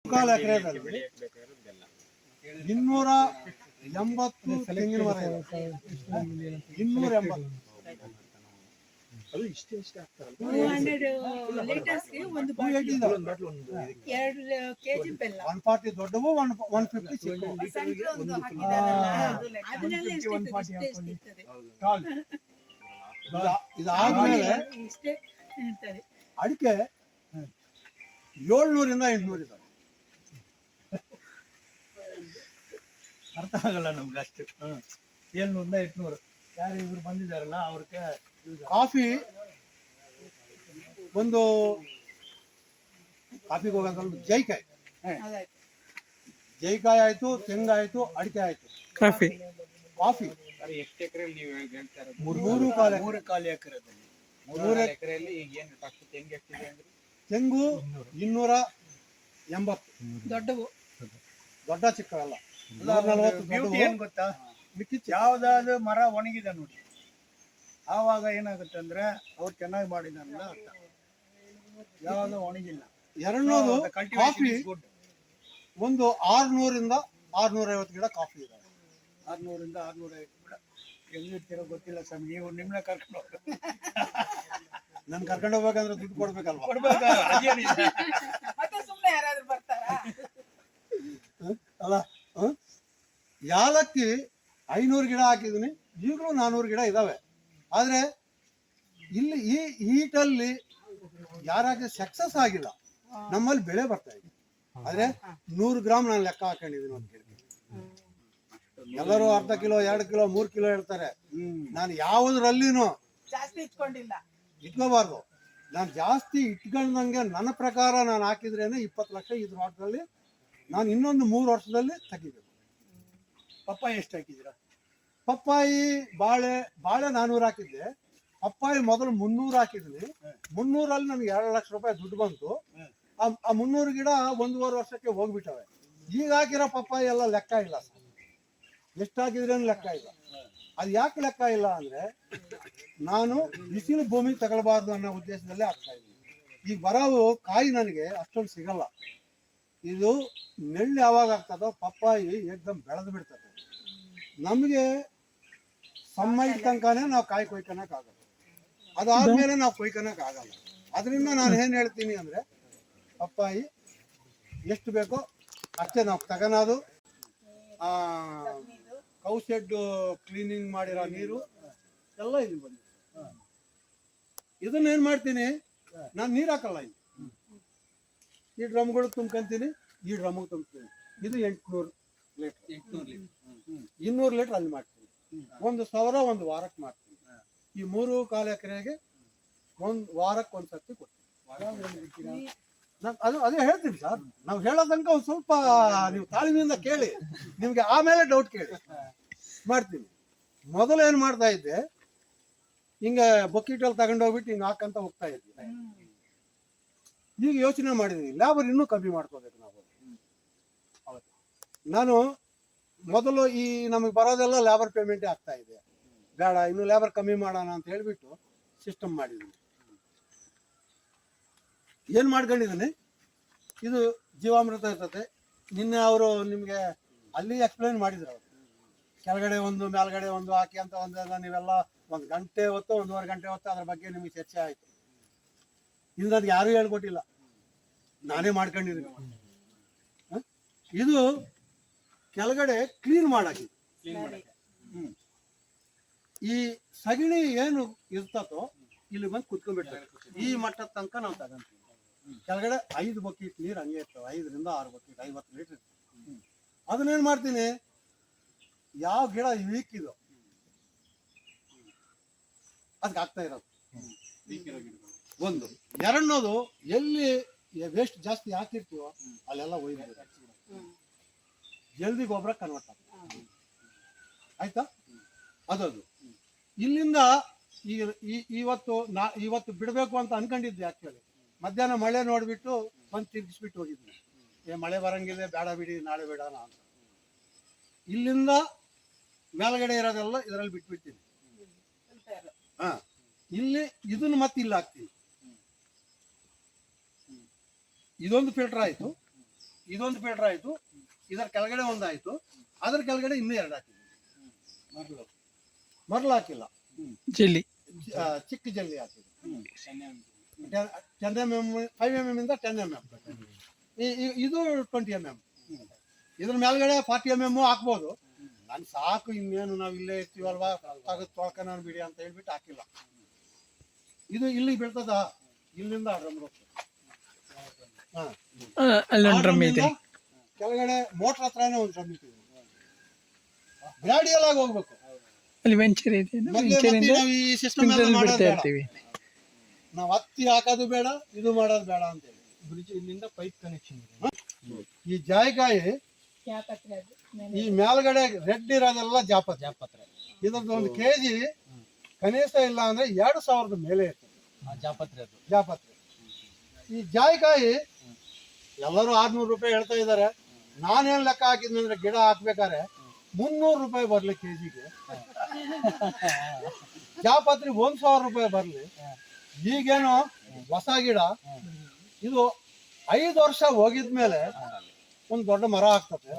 ಮುಕ್ಕಾಲು ಎಕರೆದಲ್ಲಿ 280 ತೆಂಗಿನ ಮರ ಇದೆ. 280 ಅದು ಇಷ್ಟೇ ಆಗ್ತಾರಲ್ಲ. 200 ಲೀಟರ್ಸ್ಗೆ ಒಂದು ಬಾಟಲ್ 2 ಕೆಜಿ ಬೆಲ್ಲ. 140 ದೊಡ್ಡವು, 150 ಚಿಕ್ಕವು. ಇದಾದ್ಮೇಲೆ ಅಡಿಕೆ 700 ಇಂದ 800 ಇದಾವೆ. ಅರ್ಥ ಆಗಲ್ಲ ನಮ್ಗೆ ಅಷ್ಟು. 700 ಇಂದ 800 ಯಾರು ಇವ್ರು ಬಂದಿದ್ದಾರಲ್ಲ ಅವ್ರಿಗೆ. ಕಾಫಿಗೆ ಹೋಗಂತ ಜೈಕಾಯಿ ಆಯ್ತು, ತೆಂಗಾಯ್ತು, ಅಡಿಕೆ ಆಯ್ತು. ಕಾಫಿ ಎಷ್ಟು ಎಕರೆಯಲ್ಲಿ ನೀವು ಹೇಳ್ತಾರೆ? 3.25 ಎಕರೆದಲ್ಲಿ. 3 ಎಕರೆಯಲ್ಲಿ ಈಗ ಏನು ಫಸ್ಟ್ ತೆಂಗು ಎಷ್ಟಿದೆ ಅಂದ್ರೆ? ತೆಂಗು 280 ದೊಡ್ಡವು, ದೊಡ್ಡ ಚಿಕ್ಕವಲ್ಲ. 40 ಏನ್ ಗೊತ್ತಾ, ಯಾವ್ದಾದ್ರು ಮರ ಒಣಗಿದೆ ನೋಡಿ, ಆವಾಗ ಏನಾಗುತ್ತೆ ಅಂದ್ರೆ ಅವ್ರು ಚೆನ್ನಾಗಿ ಮಾಡಿದಾರಲ್ಲ ಅರ್ಥ. ಯಾವ್ದು ಒಣಗಿಲ್ಲ. ಎರಡನೇದು ಕಾಫಿ ಒಂದು 600 ಇಂದ 650 ಗಿಡ ಕಾಫಿ ಇದಾವೆ. 600 ಇಂದ 650 ಗಿಡ. ಎಲ್ಲಿರ್ತೀರೋ ಗೊತ್ತಿಲ್ಲ ಸ್ವಾಮಿ, ನೀವು ನಿಮ್ಮನ್ನ ಕರ್ಕೊಂಡು ಹೋಗ್ಬೇಕು. ನನ್ ಕರ್ಕೊಂಡು ಹೋಗ್ಬೇಕಂದ್ರೆ ದುಡ್ಡು ಕೊಡ್ಬೇಕಲ್ವಾ? ಸುಮ್ಮನೆ ಯಾರಾದ್ರೂ ಬರ್ತಾರಾ? ಅಲ್ಲ, ಯಾಲಕ್ಕಿ 500 ಗಿಡ ಹಾಕಿದೀನಿ, ಈಗಲೂ 400 ಗಿಡ ಇದಾವೆ. ಆದ್ರೆ ಇಲ್ಲಿ ಈ ಹೀಟಲ್ಲಿ ಯಾರಾಗ ಸಕ್ಸಸ್ ಆಗಿಲ್ಲ. ನಮ್ಮಲ್ಲಿ ಬೆಳೆ ಬರ್ತಾ ಇದೆ. ಆದ್ರೆ 100 ಗ್ರಾಮ್ ನಾನು ಲೆಕ್ಕ ಹಾಕೊಂಡಿದ್ದೀನಿ ಅಂತ ಕೇಳ್ತೀನಿ. ಎಲ್ಲರೂ ಅರ್ಧ ಕಿಲೋ, 2 ಕಿಲೋ, 3 ಕಿಲೋ ಹೇಳ್ತಾರೆ. ನಾನು ಯಾವುದ್ರಲ್ಲಿನೂ ಜಾಸ್ತಿ ಇಟ್ಕೋಬಾರ್ದು. ನಾನು ಜಾಸ್ತಿ ಇಟ್ಕೊಂಡಂಗೆ ನನ್ನ ಪ್ರಕಾರ ನಾನು ಹಾಕಿದ್ರೇನೆ 20 ಲಕ್ಷ ಇದ್ರ ವಾಟದಲ್ಲಿ ನಾನು ಇನ್ನೊಂದು 3 ವರ್ಷದಲ್ಲಿ ತೆಗಿಬೇಕು. ಪಪ್ಪಾಯಿ ಎಷ್ಟು ಹಾಕಿದ್ದೀರಾ? ಪಪ್ಪಾಯಿ ಬಾಳೆ 400 ಹಾಕಿದ್ದೆ. ಪಪ್ಪಾಯಿ ಮೊದಲು 300 ಹಾಕಿದ್ವಿ. 300ರಲ್ಲಿ ನನಗೆ 2 ಲಕ್ಷ ರೂಪಾಯಿ ದುಡ್ಡು ಬಂತು. ಆ 300 ಗಿಡ 1.5 ವರ್ಷಕ್ಕೆ ಹೋಗ್ಬಿಟ್ಟವೆ. ಈಗ ಹಾಕಿರೋ ಪಪ್ಪಾಯಿ ಎಲ್ಲ ಲೆಕ್ಕ ಇಲ್ಲ ಸರ್. ಎಷ್ಟು ಹಾಕಿದ್ರೇನು ಲೆಕ್ಕ ಇಲ್ಲ. ಅದು ಯಾಕೆ ಲೆಕ್ಕ ಇಲ್ಲ ಅಂದ್ರೆ ನಾನು ಬಿಸಿಲು ಭೂಮಿ ತಗೊಳ್ಬಾರ್ದು ಅನ್ನೋ ಉದ್ದೇಶದಲ್ಲೇ ಹಾಕ್ತಾ ಇದ್ದೀನಿ. ಈಗ ಬರೋವು ಕಾಯಿ ನನಗೆ ಅಷ್ಟೊಂದು ಸಿಗಲ್ಲ. ಇದು ನೆಳ್ಳು ಯಾವಾಗ ಆಗ್ತದೋ ಪಪ್ಪಾಯಿ ಏಕದಮ್ ಬೆಳೆದು ಬಿಡ್ತದೆ. ನಮಗೆ ಸಮಯ ತನಕನೇ ನಾವು ಕಾಯಿ ಕೊಯ್ಕೊಳಕ್ ಆಗಲ್ಲ. ಅದಾದ್ಮೇಲೆ ನಾವು ಕೊಯ್ಕೊಳಕ್ ಆಗಲ್ಲ. ಅದರಿಂದ ನಾನು ಏನ್ ಹೇಳ್ತೀನಿ ಅಂದ್ರೆ ಪಪ್ಪಾಯಿ ಎಷ್ಟು ಬೇಕೋ ಅಷ್ಟೇ ನಾವು ತಗೊಳೋದು. ಕೌ ಶೆಡ್ ಕ್ಲೀನಿಂಗ್ ಮಾಡಿರೋ ನೀರು ಎಲ್ಲ ಇಲ್ಲಿ ಬಂದು ಇದನ್ನ ಏನ್ ಮಾಡ್ತೀನಿ, ನಾನು ನೀರು ಹಾಕಲ್ಲ. ಇಲ್ಲಿ ಈ ಡ್ರಮ್ಗಳು ತುಂಬ್ಕೊಂತೀನಿ, ಈ ಡ್ರಮ್ಗೆ ತುಂಬ್ತೀನಿ. ಇದು 800 ಲೀಟರ್, 200 ಲೀಟರ್ ಅಲ್ಲಿ ಮಾಡ್ತೀನಿ. 1,000 ಒಂದು ವಾರಕ್ಕೆ ಮಾಡ್ತೀನಿ. ಈ 3.25 ಎಕರೆಗೆ 1 ವಾರಕ್ಕೆ ಒಂದ್ಸತಿ ಕೊಡ್ತೀನಿ. ಅದೇ ಹೇಳ್ತೀನಿ ಸರ್. ನಾವು ಹೇಳೋ ತನಕ ಒಂದು ಸ್ವಲ್ಪ ನೀವು ತಾಳ್ಮೆಯಿಂದ ಕೇಳಿ, ನಿಮ್ಗೆ ಆಮೇಲೆ ಡೌಟ್ ಕೇಳಿ ಮಾಡ್ತೀನಿ. ಮೊದಲು ಏನ್ ಮಾಡ್ತಾ ಇದ್ದೆ, ಹಿಂಗೆ ಬೊಕ್ಕಿಟಲ್ಲಿ ತಗೊಂಡೋಗ್ಬಿಟ್ಟು ಹಿಂಗೆ ಹಾಕಂತ ಹೋಗ್ತಾ ಇದ್ವಿ. ಈಗ ಯೋಚನೆ ಮಾಡಿದೀನಿ, ಲೇಬರ್ ಇನ್ನೂ ಕಮ್ಮಿ ಮಾಡ್ಕೋಬೇಕು ನಾವು. ನಾನು ಮೊದಲು ಈ ನಮಗೆ ಬರೋದೆಲ್ಲ ಲೇಬರ್ ಪೇಮೆಂಟೇ ಆಗ್ತಾ ಇದೆ. ಬೇಡ, ಇನ್ನು ಲೇಬರ್ ಕಮ್ಮಿ ಮಾಡೋಣ ಅಂತ ಹೇಳ್ಬಿಟ್ಟು ಸಿಸ್ಟಮ್ ಮಾಡಿದ್ದೀನಿ. ಏನ್ ಮಾಡ್ಕೊಂಡಿದ್ದೀನಿ, ಇದು ಜೀವಾಮೃತ ಇರ್ತದೆ. ನಿನ್ನೆ ಅವರು ನಿಮ್ಗೆ ಅಲ್ಲಿ ಎಕ್ಸ್ಪ್ಲೈನ್ ಮಾಡಿದ್ರು. ಅವರು ಕೆಳಗಡೆ ಒಂದು ಮೇಲ್ಗಡೆ ಒಂದು ಹಾಕಿ ಅಂತ ಒಂದೆಲ್ಲ ನೀವೆಲ್ಲ 1 ಗಂಟೆ ಹೊತ್ತು 1.5 ಗಂಟೆ ಹೊತ್ತು ಅದ್ರ ಬಗ್ಗೆ ನಿಮಗೆ ಚರ್ಚೆ ಆಯ್ತು. ಇಲ್ಲದ ಯಾರು ಹೇಳ್ಕೊಟ್ಟಿಲ್ಲ, ನಾನೇ ಮಾಡ್ಕೊಂಡಿದ್ದೀನಿ. ಇದು ಕೆಳಗಡೆ ಕ್ಲೀನ್ ಮಾಡಾಕಿ. ಈ ಸಗಣಿ ಏನು ಇರ್ತತೋ ಇಲ್ಲಿ ಬಂದು ಕುತ್ಕೊಂಡ್ಬಿಡ್ತಾರೆ. ಈ ಮಟ್ಟದ ತನಕ ನಾವು ತಗೊಂತೀವಿ. ಕೆಳಗಡೆ 5 ಬಕೆಟ್ ನೀರು ಹಂಗೆ ಇರ್ತವೆ. 5 ರಿಂದ 6 ಬಕೆಟ್, 50 ಲೀಟರ್. ಅದನ್ನೇನ್ ಮಾಡ್ತೀನಿ, ಯಾವ ಗಿಡ ವೀಕಿದು ಅದಕ್ಕೆ ಆಗ್ತಾ ಇರೋದು ಒಂದು. ಎರಡನೇದು, ಎಲ್ಲಿ ವೇಸ್ಟ್ ಜಾಸ್ತಿ ಹಾಕಿರ್ತೀವೋ ಅಲ್ಲೆಲ್ಲ ಒಯ್ದು ಜಲ್ದಿ ಗೊಬ್ಬರ ಕನ್ವರ್ಟ್ ಆಗ್ತದೆ. ಆಯ್ತಾ? ಅದದು ಇಲ್ಲಿಂದ ಈಗ ಇವತ್ತು ಬಿಡಬೇಕು ಅಂತ ಅನ್ಕೊಂಡಿದ್ದೆ. ಆಕ್ಚುಲಿ ಮಧ್ಯಾಹ್ನ ಮಳೆ ನೋಡ್ಬಿಟ್ಟು ಬಂದು ತಿರ್ಗಿಸ್ಬಿಟ್ಟು ಹೋಗಿದ್ವಿ. ಮಳೆ ಬರಂಗಿದೆ, ಬೇಡ ಬಿಡಿ, ನಾಳೆ ಬಿಡೋಣ ಅಂತ. ಇಲ್ಲಿಂದ ಮೇಲ್ಗಡೆ ಇರೋದೆಲ್ಲ ಇದರಲ್ಲಿ ಬಿಟ್ಬಿಡ್ತೀನಿ. ಇಲ್ಲಿ ಇದನ್ನು ಮತ್ತೆ ಇಲ್ಲಿ ಹಾಕ್ತೀನಿ. ಇದೊಂದು ಫಿಲ್ಟರ್ ಆಯ್ತು. ಇದೊಂದು ಫಿಲ್ಟರ್ ಆಯ್ತು, ಇದರ ಕೆಳಗಡೆ ಒಂದಾಯ್ತು, ಅದ್ರ ಕೆಳಗಡೆ ಇನ್ನೂ 2 ಹಾಕಿದ್ವಿ. ಮರಳು ಹಾಕಿಲ್ಲ, ಜಲ್ಲಿ ಚಿಕ್ಕ ಜಲ್ಲಿ ಹಾಕಿದ್ವಿ. 10 mm 5 mm ಇಂದ 10 mm. ಇದು 20 mm. ಇದ್ರ ಮೇಲ್ಗಡೆ 40 mm ಹಾಕ್ಬೋದು. ನಾನು ಸಾಕು, ಇನ್ನೇನು ನಾವು ಇಲ್ಲೇ ಇರ್ತೀವಲ್ವಾ, ತೆಗೆದು ತೊಳ್ಕೊಣ ಬಿಡಿ ಅಂತ ಹೇಳ್ಬಿಟ್ಟು ಹಾಕಿಲ್ಲ. ಇದು ಇಲ್ಲಿ ಬೀಳ್ತದ, ಇಲ್ಲಿಂದ ಡ್ರಮ್ ಅಲ್ಲೊಂದು ಡ್ರಮ್ ಇದೆ, ಕೆಳಗಡೆ ಮೋಟ್ರ್ ಹತ್ರನೇ ಒಂದು ಡ್ರಮ್ ಇಟ್ಟಿದ್ವಿ. ಗ್ರಾಡಿಯಲ್ ಆಗಿ ಹೋಗ್ಬೇಕು. ಅಲ್ಲಿ ವೆಂಚರ್ ಇದೆ, ವೆಂಚರಿಂದ ನಾವು ಈ ಸಿಸ್ಟಮ್ ಬಿಡ್ತಾ ಇರ್ತೀವಿ. ನಾವು ಹತ್ತಿ ಹಾಕೋದು ಬೇಡ, ಇದು ಮಾಡೋದು ಬೇಡ ಅಂತೇಳಿ ಬ್ರಿಡ್ಜ್ ಇಲ್ಲಿಂದ ಪೈಪ್ ಕನೆಕ್ಷನ್ ಇದೆ. ಈ ಜಾಯಿಕಾಯಿ ಜಾಪತ್ರೆ ಅದು ಮೇಲೆ. ಈ ಮೇಲ್ಗಡೆ ರೆಡ್ ಇರೋದೆಲ್ಲ ಜಾಪತ್ರೆ. ಇದ್ರದ್ದು 1 kg ಕನಿಷ್ಠ ಇಲ್ಲ ಅಂದ್ರೆ 2000 ಮೇಲೆ ಇರ್ತದೆ ಜಾಪತ್ರೆ. ಈ ಜಾಯಿಕಾಯಿ ಎಲ್ಲರೂ 600 ರೂಪಾಯಿ ಹೇಳ್ತಾ ಇದ್ದಾರೆ. ನಾನೇನ್ ಲೆಕ್ಕ ಹಾಕಿದ್ನಂದ್ರೆ ಗಿಡ ಹಾಕ್ಬೇಕಾದ್ರೆ 300 ರೂಪಾಯಿ ಬರ್ಲಿ ಕೆಜಿಗೆ, ಜಾಪತ್ರೆ 1000 ರೂಪಾಯಿ ಬರ್ಲಿ. ಈಗೇನು ಹೊಸ ಗಿಡ ಇದು 5 ವರ್ಷ ಹೋಗಿದ್ಮೇಲೆ ಒಂದು ದೊಡ್ಡ ಮರ ಆಗ್ತದೆ.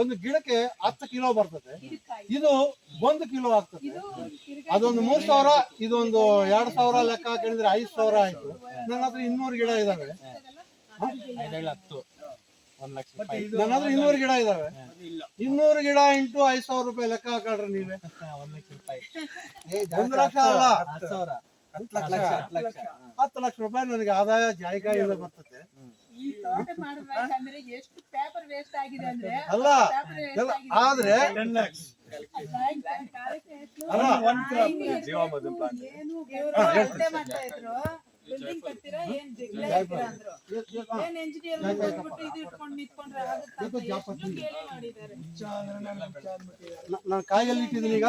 ಒಂದು ಗಿಡಕ್ಕೆ 10 ಕಿಲೋ ಬರ್ತದೆ. ಇದು 1 ಕಿಲೋ ಆಗ್ತದೆ. ಅದೊಂದು 3000, ಇದೊಂದು 2000 ಲೆಕ್ಕ ಹಾಕಿದ್ರೆ 5000 ಆಯ್ತು. ನನ್ನ ಹತ್ರ 200 ಗಿಡ ಇದಾವೆ. ನನ್ನ ಹತ್ರ 200 ಗಿಡ ಇದಾವೆ. 200 ಗಿಡ ಇಂಟು 5000 ರೂಪಾಯಿ ಲೆಕ್ಕ ಹಾಕೊಳ್ರಿ ನೀವೇ. 1 ಲಕ್ಷ ಅಲ್ಲ, 10 ಲಕ್ಷ ರೂಪಾಯಿ ನನಗೆ ಆದಾಯ ಜಾಯಿಕಾಯಿಯಿಂದ ಬರ್ತದೆ. ಈ ತೋಟ ಮಾಡ್ಬೇಕಂದ್ರೆ ಎಷ್ಟು ಪೇಪರ್ ವೇಸ್ಟ್ ಆಗಿದೆ ಅಂದ್ರೆ ಅಲ್ಲ ಆದ್ರೆ ಮಾಡ್ತಾ ಇದ್ರು. ಬಿಲ್ಡಿಂಗ್ ಕಟ್ತೀರಾ ಏನ್ ಜಗ್ಲ ಇದ್ದೀರಾ ಅಂದ್ರು. ಏನ್ ಎಂಜಿನಿಯರ್ ಹೋಗ್ಬಿಟ್ಟು ಇದು ಇಟ್ಕೊಂಡು ನಿಂತ್ಕೊಂಡ್ರೆ ಆಗುತ್ತಾ ಅಂತ ಎಷ್ಟು ಕೇಳಿ ಮಾಡಿದ್ದಾರೆ. ನಾನು ಕಾಯಲ್ಲಿ ಇಟ್ಟಿದ್ದೀನಿ ಈಗ.